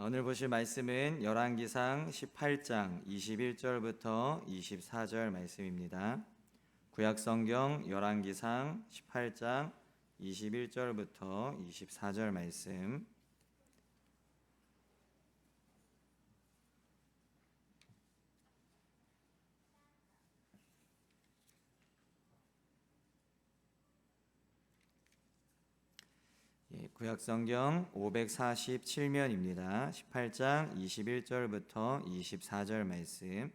오늘 보실 말씀은 열왕기상 18장 21절부터 24절 말씀입니다. 구약성경 열왕기상 18장 21절부터 24절 말씀. 구약성경 547면입니다. 18장 21절부터 24절 말씀.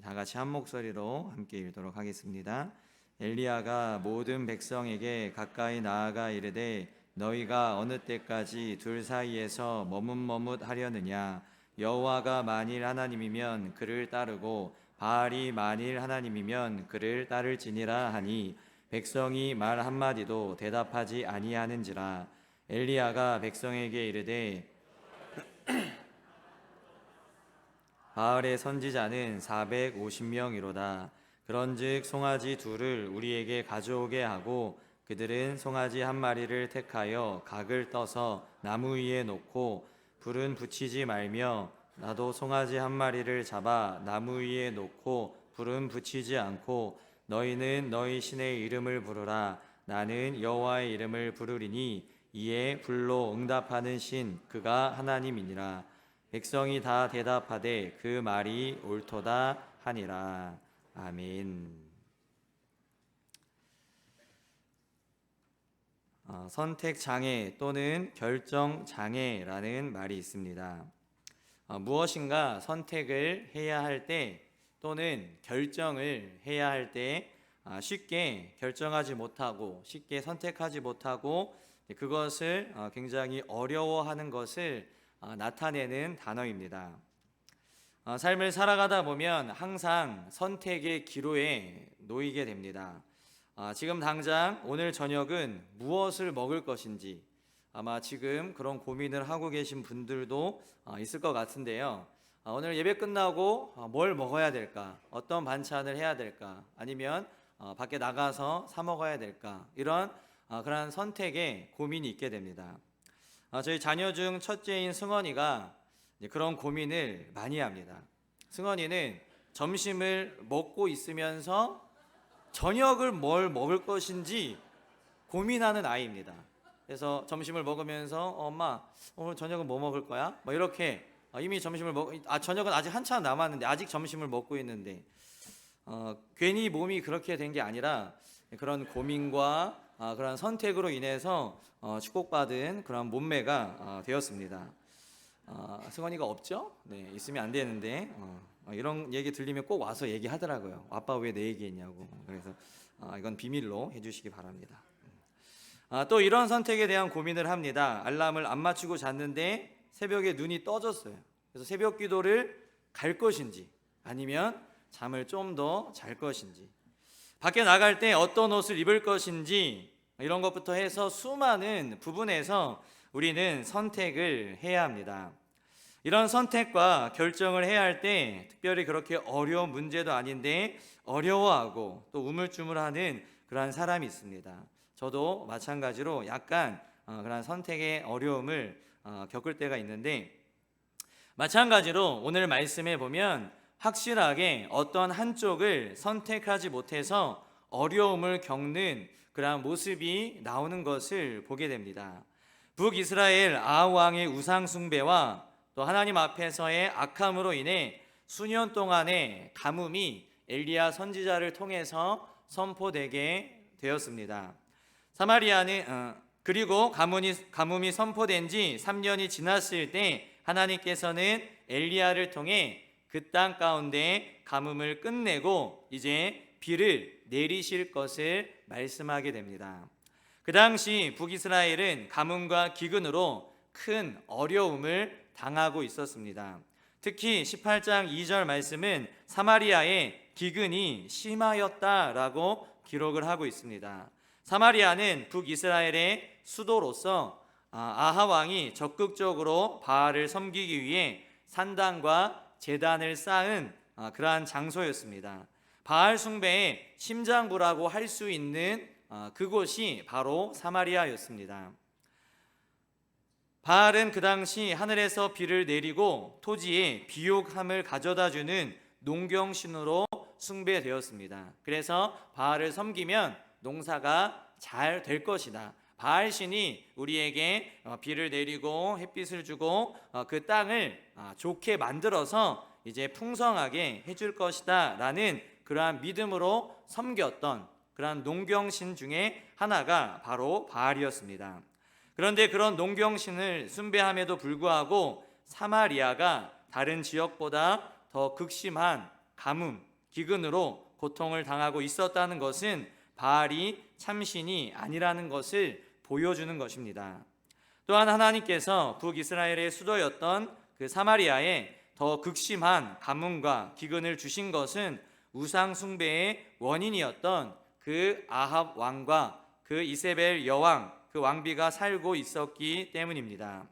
다 같이 한 목소리로 함께 읽도록 하겠습니다. 엘리야가 모든 백성에게 가까이 나아가 이르되 너희가 어느 때까지 둘 사이에서 머뭇머뭇하려느냐. 여호와가 만일 하나님이면 그를 따르고 바알이 만일 하나님이면 그를 따를지니라 하니 백성이 말 한마디도 대답하지 아니하는지라. 엘리야가 백성에게 이르되 바알의 선지자는 450명이로다. 그런즉 송아지 둘을 우리에게 가져오게 하고 그들은 송아지 한 마리를 택하여 각을 떠서 나무 위에 놓고 불은 붙이지 말며 나도 송아지 한 마리를 잡아 나무 위에 놓고 불은 붙이지 않고 너희는 너희 신의 이름을 부르라. 나는 여호와의 이름을 부르리니 이에 불로 응답하는 신 그가 하나님이니라. 백성이 다 대답하되 그 말이 옳도다 하니라. 아멘. 선택 장애 또는 결정 장애라는 말이 있습니다. 무엇인가 선택을 해야 할 때 또는 결정을 해야 할 때 쉽게 결정하지 못하고 쉽게 선택하지 못하고 그것을 굉장히 어려워하는 것을 나타내는 단어입니다. 삶을 살아가다 보면 항상 선택의 기로에 놓이게 됩니다. 지금 당장 오늘 저녁은 무엇을 먹을 것인지 아마 지금 그런 고민을 하고 계신 분들도 있을 것 같은데요. 오늘 예배 끝나고 뭘 먹어야 될까? 어떤 반찬을 해야 될까? 아니면 밖에 나가서 사 먹어야 될까? 이런 그런 선택에 고민이 있게 됩니다. 저희 자녀 중 첫째인 승원이가 그런 고민을 많이 합니다. 승원이는 점심을 먹고 있으면서 저녁을 뭘 먹을 것인지 고민하는 아이입니다. 그래서 점심을 먹으면서 엄마 오늘 저녁은 뭐 먹을 거야? 뭐 이렇게 이미 점심을 저녁은 아직 한참 남았는데 아직 점심을 먹고 있는데 괜히 몸이 그렇게 된 게 아니라 그런 고민과 그런 선택으로 인해서 축복받은 그런 몸매가 되었습니다. 승원이가 없죠? 네, 있으면 안 되는데 이런 얘기 들리면 꼭 와서 얘기하더라고요. 아빠 왜 내 얘기했냐고. 그래서 이건 비밀로 해주시기 바랍니다. 또 이런 선택에 대한 고민을 합니다. 알람을 안 맞추고 잤는데 새벽에 눈이 떠졌어요. 그래서 새벽 기도를 갈 것인지 아니면 잠을 좀 더 잘 것인지, 밖에 나갈 때 어떤 옷을 입을 것인지 이런 것부터 해서 수많은 부분에서 우리는 선택을 해야 합니다. 이런 선택과 결정을 해야 할 때 특별히 그렇게 어려운 문제도 아닌데 어려워하고 또 우물쭈물하는 그러한 사람이 있습니다. 저도 마찬가지로 약간 그런 선택의 어려움을 겪을 때가 있는데, 마찬가지로 오늘 말씀에 보면 확실하게 어떤 한쪽을 선택하지 못해서 어려움을 겪는 그러한 모습이 나오는 것을 보게 됩니다. 북이스라엘 아하 왕의 우상 숭배와 또 하나님 앞에서의 악함으로 인해 수년 동안의 가뭄이 엘리야 선지자를 통해서 선포되게 되었습니다. 그리고 가뭄이 선포된 지 3년이 지났을 때 하나님께서는 엘리야를 통해 그 땅 가운데 가뭄을 끝내고 이제 비를 내리실 것을 말씀하게 됩니다. 그 당시 북이스라엘은 가뭄과 기근으로 큰 어려움을 당하고 있었습니다. 특히 18장 2절 말씀은 사마리아의 기근이 심하였다라고 기록을 하고 있습니다. 사마리아는 북이스라엘의 수도로서 아하 왕이 적극적으로 바알을 섬기기 위해 산당과 제단을 쌓은 그러한 장소였습니다. 바알 숭배의 심장부라고 할 수 있는 그곳이 바로 사마리아였습니다. 바알은 그 당시 하늘에서 비를 내리고 토지에 비옥함을 가져다주는 농경신으로 숭배되었습니다. 그래서 바알을 섬기면 농사가 잘 될 것이다. 바알 신이 우리에게 비를 내리고 햇빛을 주고 그 땅을 좋게 만들어서 이제 풍성하게 해줄 것이다 라는 그러한 믿음으로 섬겼던 그러한 농경신 중에 하나가 바로 바알이었습니다. 그런데 그런 농경신을 숭배함에도 불구하고 사마리아가 다른 지역보다 더 극심한 가뭄, 기근으로 고통을 당하고 있었다는 것은 바알이 참신이 아니라는 것을 보여주는 것입니다. 또한 하나님께서 북이스라엘의 수도였던 그 사마리아에 더 극심한 가뭄과 기근을 주신 것은 우상 숭배의 원인이었던 그 아합 왕과 그 이세벨 여왕, 그 왕비가 살고 있었기 때문입니다.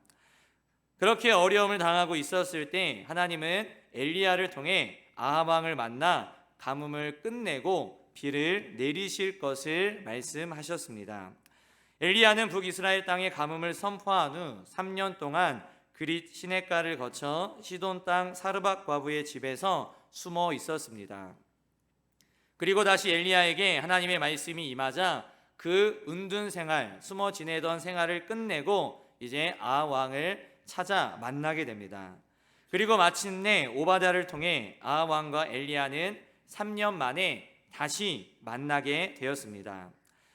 그렇게 어려움을 당하고 있었을 때 하나님은 엘리야를 통해 아합 왕을 만나 가뭄을 끝내고 비를 내리실 것을 말씀하셨습니다. 엘리야는 북이스라엘 땅에 가뭄을 선포한 후 3년 동안 그릿 시냇가를 거쳐 시돈 땅 사르밧 과부의 집에서 숨어 있었습니다. 그리고 다시 엘리야에게 하나님의 말씀이 임하자 그 은둔 생활, 숨어 지내던 생활을 끝내고 이제 아합 왕을 찾아 만나게 됩니다. 그리고 마침내 오바댜를 통해 아합 왕과 엘리야는 3년 만에 다시 만나게 되었습니다.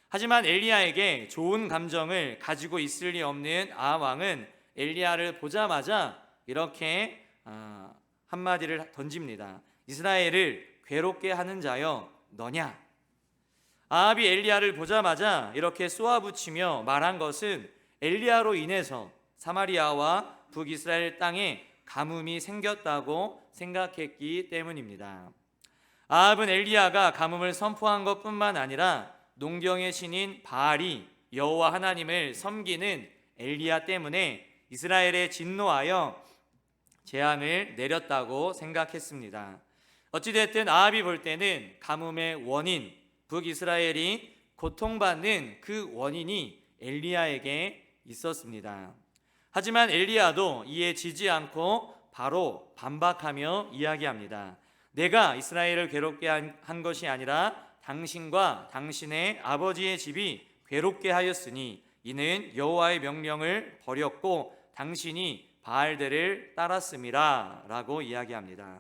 하지만 엘리야에게 좋은 감정을 가지고 있을 리 없는 아합 왕은 엘리야를 보자마자 이렇게 한마디를 던집니다. 이스라엘을 괴롭게 하는 자여 너냐? 아합이 엘리야를 보자마자 이렇게 쏘아붙이며 말한 것은 엘리야로 인해서 사마리아와 북이스라엘 땅에 가뭄이 생겼다고 생각했기 때문입니다. 아합은 엘리야가 가뭄을 선포한 것뿐만 아니라 농경의 신인 바알이 여호와 하나님을 섬기는 엘리야 때문에 이스라엘에 진노하여 재앙을 내렸다고 생각했습니다. 어찌됐든 아합이 볼 때는 가뭄의 원인, 북이스라엘이 고통받는 그 원인이 엘리야에게 있었습니다. 하지만 엘리야도 이에 지지 않고 바로 반박하며 이야기합니다. 내가 이스라엘을 괴롭게 한 것이 아니라 당신과 당신의 아버지의 집이 괴롭게 하였으니 이는 여호와의 명령을 버렸고 당신이 바알들을 따랐음이라 라고 이야기합니다.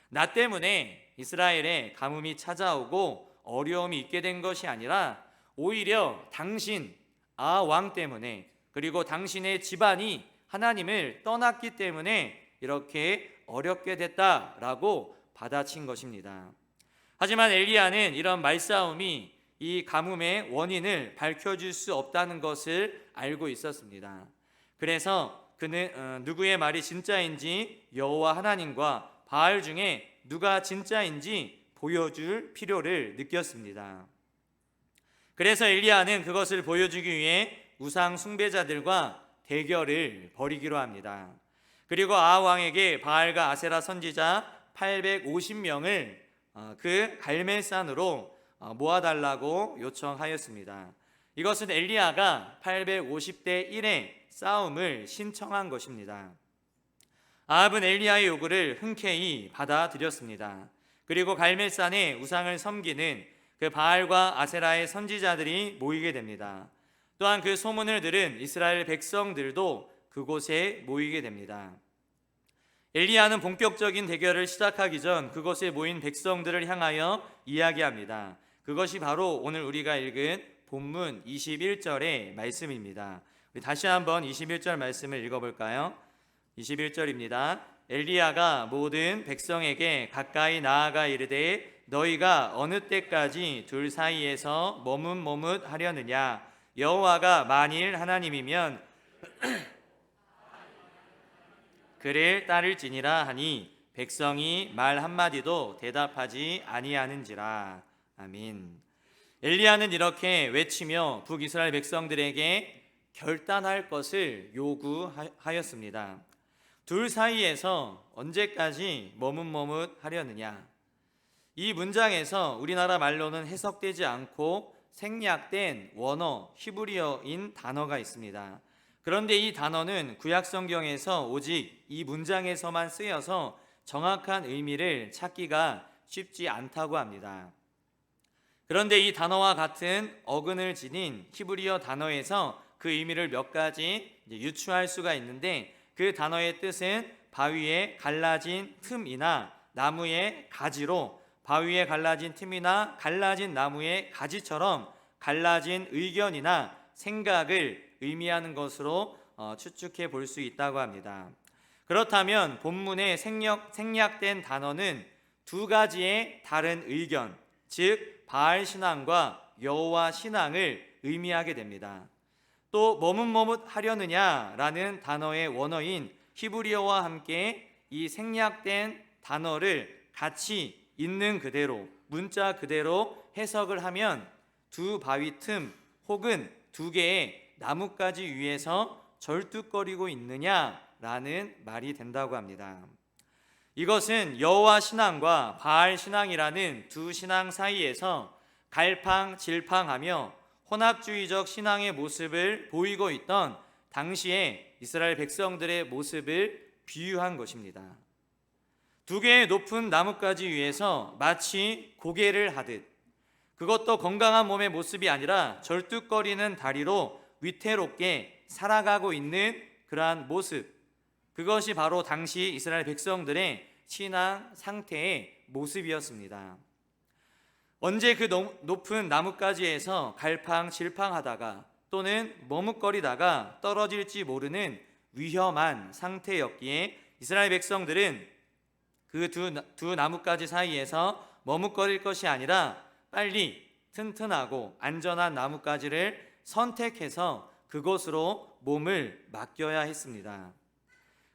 나 때문에 이스라엘에 가뭄이 찾아오고 어려움이 있게 된 것이 아니라 오히려 당신 아왕 때문에 그리고 당신의 집안이 하나님을 떠났기 때문에 이렇게 어렵게 됐다라고 받아친 것입니다. 하지만 엘리야는 이런 말싸움이 이 가뭄의 원인을 밝혀줄 수 없다는 것을 알고 있었습니다. 그래서 그는 누구의 말이 진짜인지 여호와 하나님과 바알 중에 누가 진짜인지 보여줄 필요를 느꼈습니다. 그래서 엘리야는 그것을 보여주기 위해 우상 숭배자들과 대결을 벌이기로 합니다. 그리고 아합 왕에게 바알과 아세라 선지자 850명을 그 갈멜산으로 모아달라고 요청하였습니다. 이것은 엘리야가 850대 1의 싸움을 신청한 것입니다. 아합은 엘리야의 요구를 흔쾌히 받아들였습니다. 그리고 갈멜산에 우상을 섬기는 그 바알과 아세라의 선지자들이 모이게 됩니다. 또한 그 소문을 들은 이스라엘 백성들도 그곳에 모이게 됩니다. 엘리야는 본격적인 대결을 시작하기 전 그곳에 모인 백성들을 향하여 이야기합니다. 그것이 바로 오늘 우리가 읽은 본문 21절의 말씀입니다. 우리 다시 한번 21절 말씀을 읽어볼까요? 21절입니다. 엘리야가 모든 백성에게 가까이 나아가 이르되 너희가 어느 때까지 둘 사이에서 머뭇머뭇하려느냐? 여호와가 만일 하나님이면 그를 따를지니라 하니 백성이 말 한마디도 대답하지 아니하는지라. 아멘. 엘리야는 이렇게 외치며 북이스라엘 백성들에게 결단할 것을 요구하였습니다. 둘 사이에서 언제까지 머뭇머뭇하려느냐? 이 문장에서 우리나라 말로는 해석되지 않고 생략된 원어 히브리어인 단어가 있습니다. 그런데 이 단어는 구약 성경에서 오직 이 문장에서만 쓰여서 정확한 의미를 찾기가 쉽지 않다고 합니다. 그런데 이 단어와 같은 어근을 지닌 히브리어 단어에서 그 의미를 몇 가지 유추할 수가 있는데, 그 단어의 뜻은 바위에 갈라진 틈이나 나무의 가지로, 바위에 갈라진 틈이나 갈라진 나무의 가지처럼 갈라진 의견이나 생각을 의미하는 것으로 추측해 볼 수 있다고 합니다. 그렇다면 본문에 생략된 단어는 두 가지의 다른 의견, 즉 바알 신앙과 여호와 신앙을 의미하게 됩니다. 또 머뭇머뭇하려느냐라는 단어의 원어인 히브리어와 함께 이 생략된 단어를 같이 있는 그대로, 문자 그대로 해석을 하면 두 바위 틈 혹은 두 개의 나뭇가지 위에서 절뚝거리고 있느냐라는 말이 된다고 합니다. 이것은 여호와 신앙과 바알 신앙이라는 두 신앙 사이에서 갈팡질팡하며 혼합주의적 신앙의 모습을 보이고 있던 당시의 이스라엘 백성들의 모습을 비유한 것입니다. 두 개의 높은 나뭇가지 위에서 마치 고개를 하듯, 그것도 건강한 몸의 모습이 아니라 절뚝거리는 다리로 위태롭게 살아가고 있는 그러한 모습, 그것이 바로 당시 이스라엘 백성들의 신앙 상태의 모습이었습니다. 언제 그 높은 나뭇가지에서 갈팡질팡하다가 또는 머뭇거리다가 떨어질지 모르는 위험한 상태였기에 이스라엘 백성들은 그 두 나뭇가지 사이에서 머뭇거릴 것이 아니라 빨리 튼튼하고 안전한 나뭇가지를 선택해서 그곳으로 몸을 맡겨야 했습니다.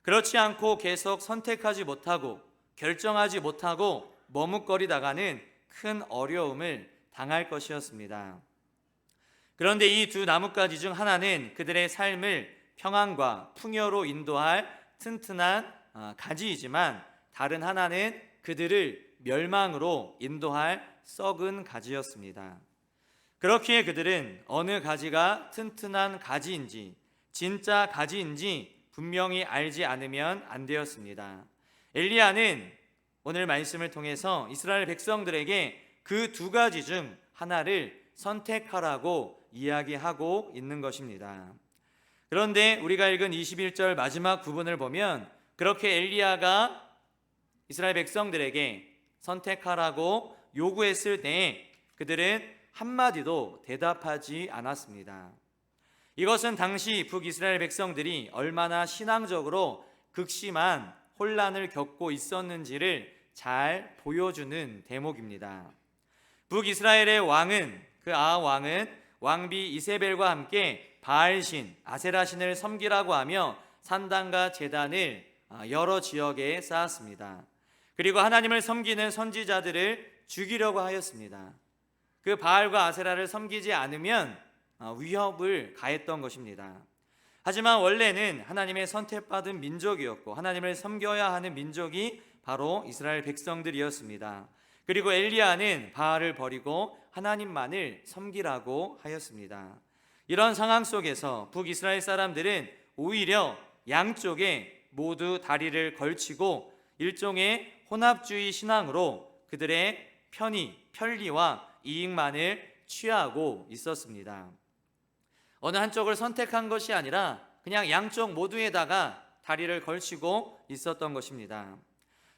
그렇지 않고 계속 선택하지 못하고 결정하지 못하고 머뭇거리다가는 큰 어려움을 당할 것이었습니다. 그런데 이 두 나뭇가지 중 하나는 그들의 삶을 평안과 풍요로 인도할 튼튼한 가지이지만, 다른 하나는 그들을 멸망으로 인도할 썩은 가지였습니다. 그렇기에 그들은 어느 가지가 튼튼한 가지인지 진짜 가지인지 분명히 알지 않으면 안 되었습니다. 엘리야는 오늘 말씀을 통해서 이스라엘 백성들에게 그 두 가지 중 하나를 선택하라고 이야기하고 있는 것입니다. 그런데 우리가 읽은 21절 마지막 부분을 보면 그렇게 엘리야가 이스라엘 백성들에게 선택하라고 요구했을 때 그들은 한마디도 대답하지 않았습니다. 이것은 당시 북이스라엘 백성들이 얼마나 신앙적으로 극심한 혼란을 겪고 있었는지를 잘 보여주는 대목입니다. 북이스라엘의 왕은, 그 왕은 왕비 이세벨과 함께 바알신, 아세라신을 섬기라고 하며 산당과 제단을 여러 지역에 쌓았습니다. 그리고 하나님을 섬기는 선지자들을 죽이려고 하였습니다. 그 바알과 아세라를 섬기지 않으면 위협을 가했던 것입니다. 하지만 원래는 하나님의 선택받은 민족이었고 하나님을 섬겨야 하는 민족이 바로 이스라엘 백성들이었습니다. 그리고 엘리야는 바알을 버리고 하나님만을 섬기라고 하였습니다. 이런 상황 속에서 북이스라엘 사람들은 오히려 양쪽에 모두 다리를 걸치고 일종의 혼합주의 신앙으로 그들의 편리와 이익만을 취하고 있었습니다. 어느 한쪽을 선택한 것이 아니라 그냥 양쪽 모두에다가 다리를 걸치고 있었던 것입니다.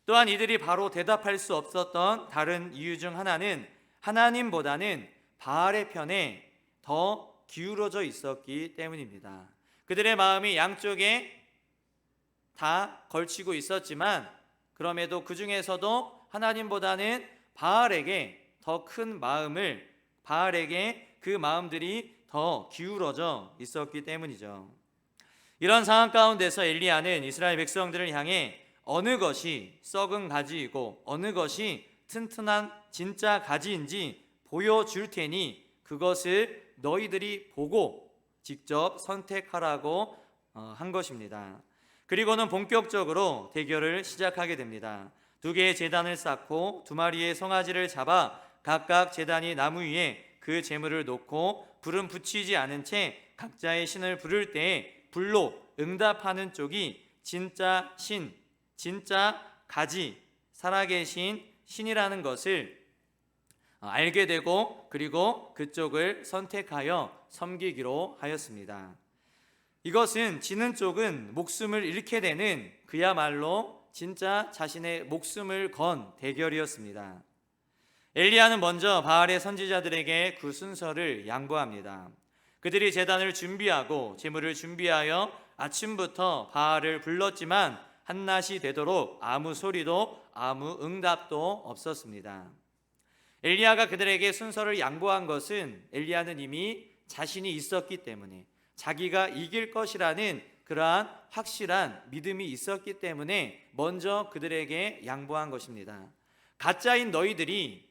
또한 이들이 바로 대답할 수 없었던 다른 이유 중 하나는 하나님보다는 바알의 편에 더 기울어져 있었기 때문입니다. 그들의 마음이 양쪽에 다 걸치고 있었지만 그럼에도 그 중에서도 하나님보다는 바알에게 더 큰 마음을, 바알에게 그 마음들이 더 기울어져 있었기 때문이죠. 이런 상황 가운데서 엘리야는 이스라엘 백성들을 향해 어느 것이 썩은 가지이고 어느 것이 튼튼한 진짜 가지인지 보여줄 테니 그것을 너희들이 보고 직접 선택하라고 한 것입니다. 그리고는 본격적으로 대결을 시작하게 됩니다. 두 개의 제단을 쌓고 두 마리의 송아지를 잡아 각각 제단이 나무 위에 그 제물을 놓고 불은 붙이지 않은 채 각자의 신을 부를 때에 불로 응답하는 쪽이 진짜 신, 진짜 가지, 살아계신 신이라는 것을 알게 되고 그리고 그쪽을 선택하여 섬기기로 하였습니다. 이것은 지는 쪽은 목숨을 잃게 되는 그야말로 진짜 자신의 목숨을 건 대결이었습니다. 엘리야는 먼저 바알의 선지자들에게 그 순서를 양보합니다. 그들이 제단을 준비하고 제물을 준비하여 아침부터 바알을 불렀지만 한낮이 되도록 아무 소리도 아무 응답도 없었습니다. 엘리야가 그들에게 순서를 양보한 것은 엘리야는 이미 자신이 있었기 때문에, 자기가 이길 것이라는 그러한 확실한 믿음이 있었기 때문에 먼저 그들에게 양보한 것입니다. 가짜인 너희들이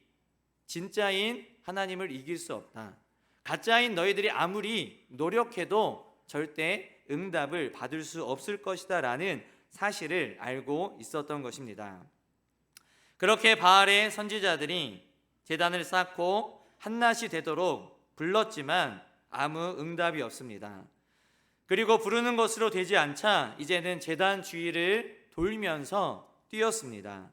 진짜인 하나님을 이길 수 없다. 가짜인 너희들이 아무리 노력해도 절대 응답을 받을 수 없을 것이다 라는 사실을 알고 있었던 것입니다. 그렇게 바알의 선지자들이 제단을 쌓고 한낮이 되도록 불렀지만 아무 응답이 없습니다. 그리고 부르는 것으로 되지 않자 이제는 제단 주위를 돌면서 뛰었습니다.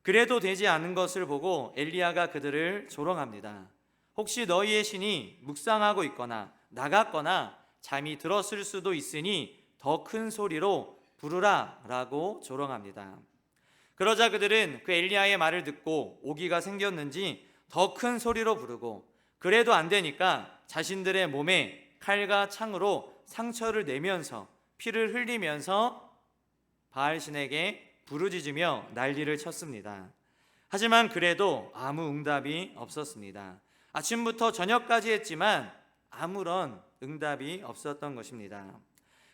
그래도 되지 않은 것을 보고 엘리야가 그들을 조롱합니다. 혹시 너희의 신이 묵상하고 있거나 나갔거나 잠이 들었을 수도 있으니 더 큰 소리로 부르라 라고 조롱합니다. 그러자 그들은 그 엘리야의 말을 듣고 오기가 생겼는지 더 큰 소리로 부르고, 그래도 안 되니까 자신들의 몸에 칼과 창으로 상처를 내면서 피를 흘리면서 바알신에게 부르짖으며 난리를 쳤습니다. 하지만 그래도 아무 응답이 없었습니다. 아침부터 저녁까지 했지만 아무런 응답이 없었던 것입니다.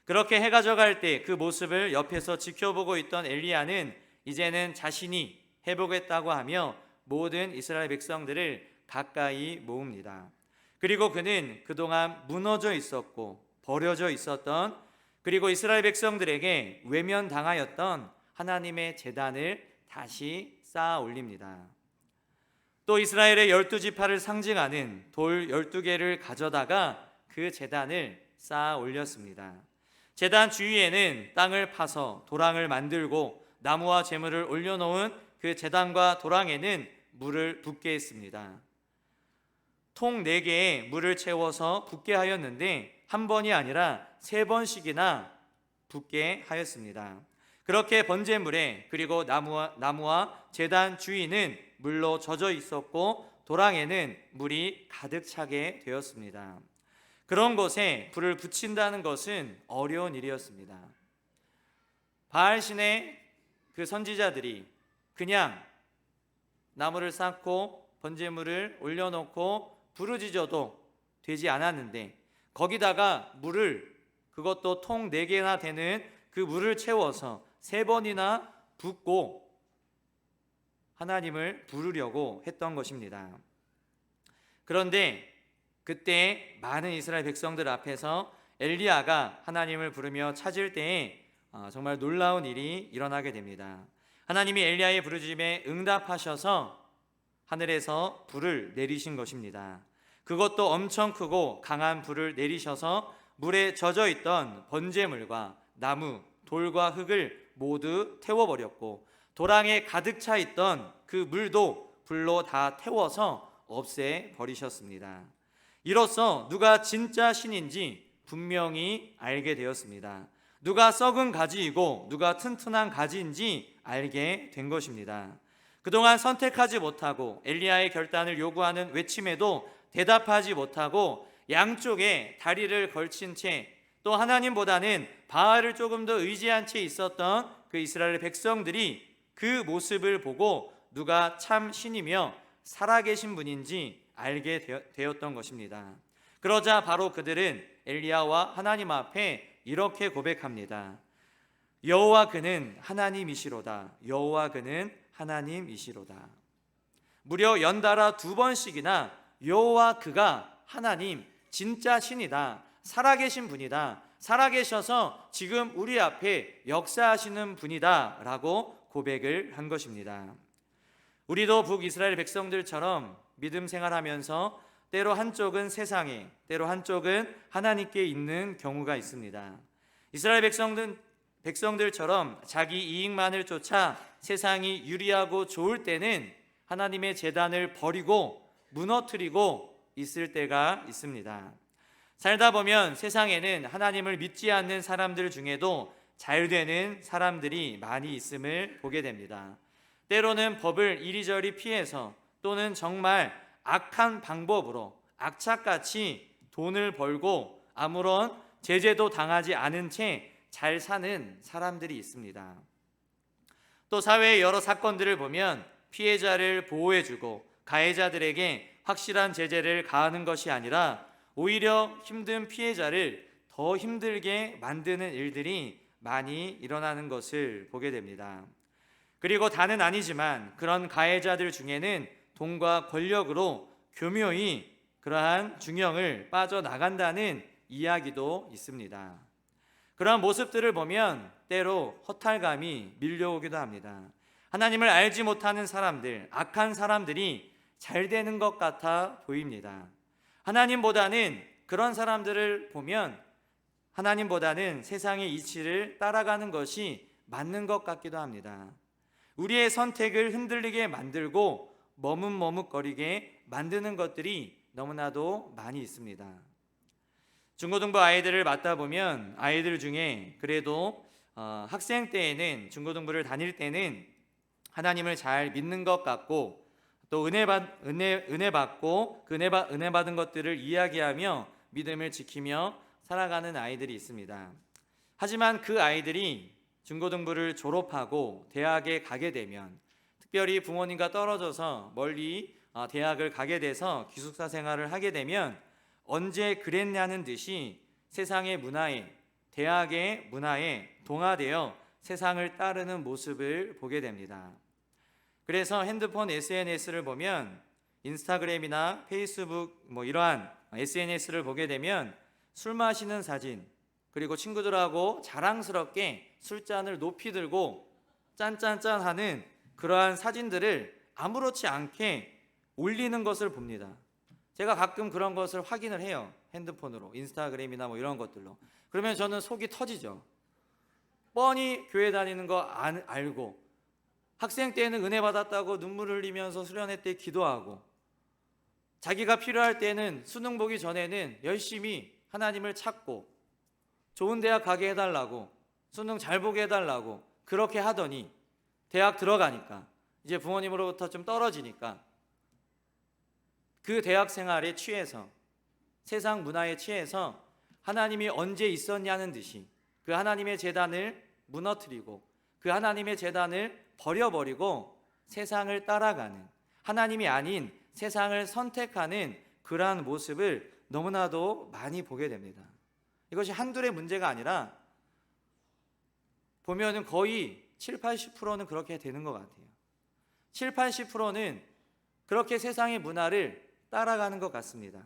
그렇게 해가 져갈 때 그 모습을 옆에서 지켜보고 있던 엘리야는 이제는 자신이 해보겠다고 하며 모든 이스라엘 백성들을 가까이 모읍니다. 그리고 그는 그동안 무너져 있었고 버려져 있었던, 그리고 이스라엘 백성들에게 외면당하였던 하나님의 제단을 다시 쌓아 올립니다. 또 이스라엘의 12지파를 상징하는 돌 12개를 가져다가 그 제단을 쌓아 올렸습니다. 제단 주위에는 땅을 파서 도랑을 만들고 나무와 재물을 올려놓은 그 제단과 도랑에는 물을 붓게 했습니다. 통 4개에 물을 채워서 붓게 하였는데 한 번이 아니라 3번씩이나 붓게 하였습니다. 그렇게 번제물에 그리고 나무와 제단 주위는 물로 젖어 있었고 도랑에는 물이 가득 차게 되었습니다. 그런 곳에 불을 붙인다는 것은 어려운 일이었습니다. 바알신의 그 선지자들이 그냥 나무를 쌓고 번제물을 올려놓고 부르짖어도 되지 않았는데 거기다가 물을, 그것도 통 4개나 되는 그 물을 채워서 3번이나 붓고 하나님을 부르려고 했던 것입니다. 그런데 그때 많은 이스라엘 백성들 앞에서 엘리야가 하나님을 부르며 찾을 때에 정말 놀라운 일이 일어나게 됩니다. 하나님이 엘리야의 부르짖음에 응답하셔서 하늘에서 불을 내리신 것입니다. 그것도 엄청 크고 강한 불을 내리셔서 물에 젖어 있던 번제물과 나무, 돌과 흙을 모두 태워버렸고 도랑에 가득 차 있던 그 물도 불로 다 태워서 없애버리셨습니다. 이로써 누가 진짜 신인지 분명히 알게 되었습니다. 누가 썩은 가지이고 누가 튼튼한 가지인지 알게 된 것입니다. 그동안 선택하지 못하고 엘리야의 결단을 요구하는 외침에도 대답하지 못하고 양쪽에 다리를 걸친 채 또 하나님보다는 바알을 조금 더 의지한 채 있었던 그 이스라엘 백성들이 그 모습을 보고 누가 참 신이며 살아계신 분인지 알게 되었던 것입니다. 그러자 바로 그들은 엘리야와 하나님 앞에 이렇게 고백합니다. 여호와 그는 하나님이시로다. 여호와 그는 하나님이시로다. 무려 연달아 2번씩이나 여호와 그가 하나님, 진짜 신이다, 살아계신 분이다, 살아계셔서 지금 우리 앞에 역사하시는 분이다 라고 고백을 한 것입니다. 우리도 북이스라엘 백성들처럼 믿음 생활하면서 때로 한쪽은 세상에, 때로 한쪽은 하나님께 있는 경우가 있습니다. 이스라엘 백성들처럼 자기 이익만을 쫓아 세상이 유리하고 좋을 때는 하나님의 제단을 버리고 무너뜨리고 있을 때가 있습니다. 살다 보면 세상에는 하나님을 믿지 않는 사람들 중에도 잘 되는 사람들이 많이 있음을 보게 됩니다. 때로는 법을 이리저리 피해서 또는 정말 악한 방법으로 악착같이 돈을 벌고 아무런 제재도 당하지 않은 채 잘 사는 사람들이 있습니다. 또 사회의 여러 사건들을 보면 피해자를 보호해주고 가해자들에게 확실한 제재를 가하는 것이 아니라 오히려 힘든 피해자를 더 힘들게 만드는 일들이 많이 일어나는 것을 보게 됩니다. 그리고 다는 아니지만 그런 가해자들 중에는 돈과 권력으로 교묘히 그러한 중형을 빠져나간다는 이야기도 있습니다. 그러한 모습들을 보면 때로 허탈감이 밀려오기도 합니다. 하나님을 알지 못하는 사람들, 악한 사람들이 잘 되는 것 같아 보입니다. 하나님보다는 그런 사람들을 보면 하나님보다는 세상의 이치를 따라가는 것이 맞는 것 같기도 합니다. 우리의 선택을 흔들리게 만들고 머뭇머뭇거리게 만드는 것들이 너무나도 많이 있습니다. 중고등부 아이들을 맡다 보면 아이들 중에 그래도 학생 때에는 중고등부를 다닐 때는 하나님을 잘 믿는 것 같고 또 은혜 받고 그 은혜 받은 것들을 이야기하며 믿음을 지키며 살아가는 아이들이 있습니다. 하지만 그 아이들이 중고등부를 졸업하고 대학에 가게 되면 특별히 부모님과 떨어져서 멀리 대학을 가게 돼서 기숙사 생활을 하게 되면 언제 그랬냐는 듯이 세상의 문화에 대학의 문화에 동화되어 세상을 따르는 모습을 보게 됩니다. 그래서 핸드폰 SNS를 보면 인스타그램이나 페이스북 이러한 SNS를 보게 되면 술 마시는 사진 그리고 친구들하고 자랑스럽게 술잔을 높이 들고 짠짠짠 하는 그러한 사진들을 아무렇지 않게 올리는 것을 봅니다. 제가 가끔 그런 것을 확인을 해요. 핸드폰으로 인스타그램이나 이런 것들로. 그러면 저는 속이 터지죠. 뻔히 교회 다니는 거 알고 학생 때는 은혜 받았다고 눈물 흘리면서 수련회 때 기도하고 자기가 필요할 때는 수능 보기 전에는 열심히 하나님을 찾고 좋은 대학 가게 해달라고 수능 잘 보게 해달라고 그렇게 하더니 대학 들어가니까 이제 부모님으로부터 좀 떨어지니까 그 대학 생활에 취해서 세상 문화에 취해서 하나님이 언제 있었냐는 듯이 그 하나님의 제단을 무너뜨리고 그 하나님의 제단을 버려버리고 세상을 따라가는 하나님이 아닌 세상을 선택하는 그러한 모습을 너무나도 많이 보게 됩니다. 이것이 한둘의 문제가 아니라 보면은 거의 70-80%는 그렇게 되는 것 같아요. 70-80%는 그렇게 세상의 문화를 따라가는 것 같습니다.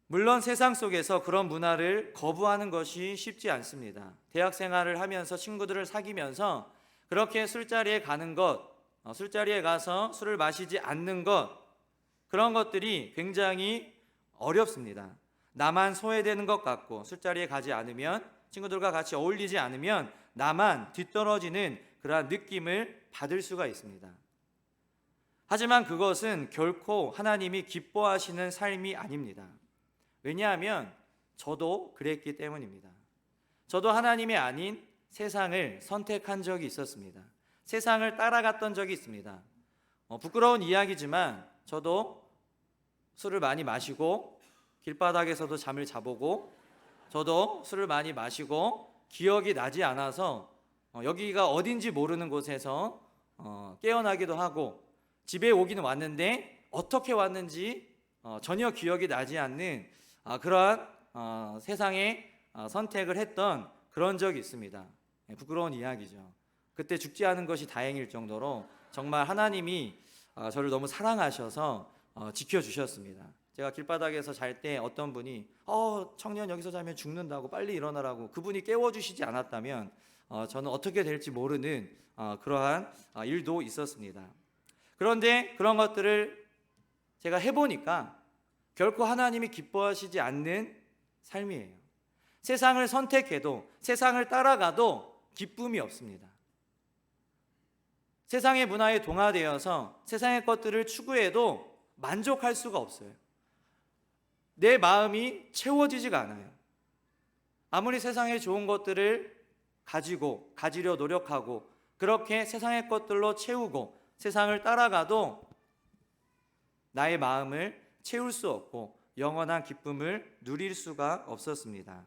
물론 세상 속에서 그런 문화를 거부하는 것이 쉽지 않습니다. 대학 생활을 하면서 친구들을 사귀면서 그렇게 술자리에 가는 것, 술자리에 가서 술을 마시지 않는 것, 그런 것들이 굉장히 어렵습니다. 나만 소외되는 것 같고 술자리에 가지 않으면 친구들과 같이 어울리지 않으면 나만 뒤떨어지는 그러한 느낌을 받을 수가 있습니다. 하지만 그것은 결코 하나님이 기뻐하시는 삶이 아닙니다. 왜냐하면 저도 그랬기 때문입니다. 저도 하나님이 아닌 세상을 선택한 적이 있었습니다. 세상을 따라갔던 적이 있습니다. 부끄러운 이야기지만 저도 술을 많이 마시고 길바닥에서도 잠을 자보고 저도 술을 많이 마시고 기억이 나지 않아서 여기가 어딘지 모르는 곳에서 깨어나기도 하고 집에 오기는 왔는데 어떻게 왔는지 전혀 기억이 나지 않는 그러한 세상에 선택을 했던 그런 적이 있습니다. 부끄러운 이야기죠. 그때 죽지 않은 것이 다행일 정도로 정말 하나님이 저를 너무 사랑하셔서 지켜주셨습니다. 제가 길바닥에서 잘 때 어떤 분이 청년 여기서 자면 죽는다고 빨리 일어나라고 그분이 깨워주시지 않았다면 저는 어떻게 될지 모르는 그러한 일도 있었습니다. 그런데 그런 것들을 제가 해보니까 결코 하나님이 기뻐하시지 않는 삶이에요. 세상을 선택해도, 세상을 따라가도 기쁨이 없습니다. 세상의 문화에 동화되어서 세상의 것들을 추구해도 만족할 수가 없어요. 내 마음이 채워지지가 않아요. 아무리 세상의 좋은 것들을 가지려 노력하고 그렇게 세상의 것들로 채우고 세상을 따라가도 나의 마음을 채울 수 없고 영원한 기쁨을 누릴 수가 없었습니다.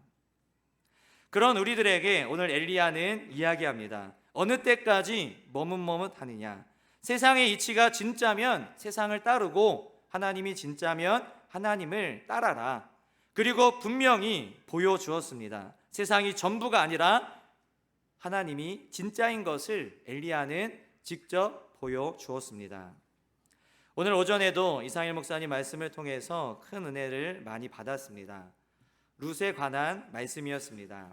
그런 우리들에게 오늘 엘리야는 이야기합니다. 어느 때까지 머뭇머뭇하느냐. 세상의 이치가 진짜면 세상을 따르고 하나님이 진짜면 하나님을 따라라. 그리고 분명히 보여주었습니다. 세상이 전부가 아니라 하나님이 진짜인 것을 엘리야는 직접 보여주었습니다. 오늘 오전에도 이상일 목사님 말씀을 통해서 큰 은혜를 많이 받았습니다. 룻에 관한 말씀이었습니다.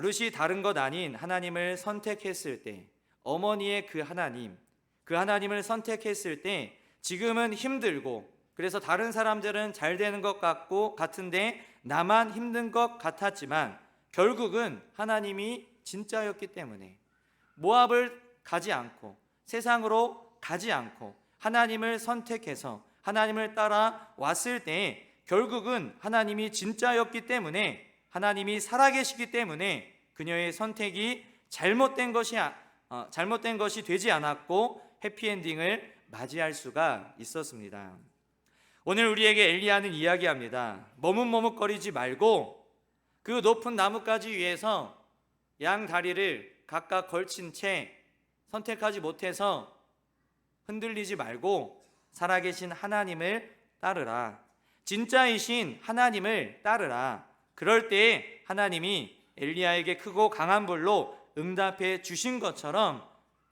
룻이 다른 것 아닌 하나님을 선택했을 때, 어머니의 그 하나님을 선택했을 때 지금은 힘들고 그래서 다른 사람들은 잘 되는 것 같은데 나만 힘든 것 같았지만 결국은 하나님이 진짜였기 때문에 모압을 가지 않고 세상으로 가지 않고 하나님을 선택해서 하나님을 따라 왔을 때 결국은 하나님이 진짜였기 때문에, 하나님이 살아계시기 때문에 그녀의 선택이 잘못된 것이 되지 않았고 해피엔딩을 맞이할 수가 있었습니다. 오늘 우리에게 엘리야는 이야기합니다. 머뭇머뭇거리지 말고 그 높은 나뭇가지 위에서 양 다리를 각각 걸친 채 선택하지 못해서 흔들리지 말고 살아계신 하나님을 따르라. 진짜이신 하나님을 따르라. 그럴 때 하나님이 엘리야에게 크고 강한 불로 응답해 주신 것처럼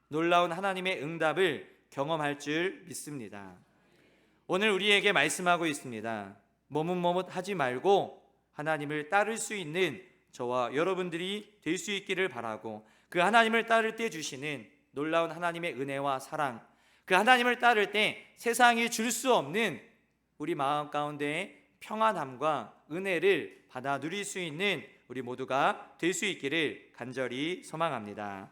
놀라운 하나님의 응답을 경험할 줄 믿습니다. 오늘 우리에게 말씀하고 있습니다. 머뭇머뭇하지 말고 하나님을 따를 수 있는 저와 여러분들이 될 수 있기를 바라고, 그 하나님을 따를 때 주시는 놀라운 하나님의 은혜와 사랑, 그 하나님을 따를 때 세상이 줄 수 없는 우리 마음 가운데의 평안함과 은혜를 받아 누릴 수 있는 우리 모두가 될 수 있기를 간절히 소망합니다.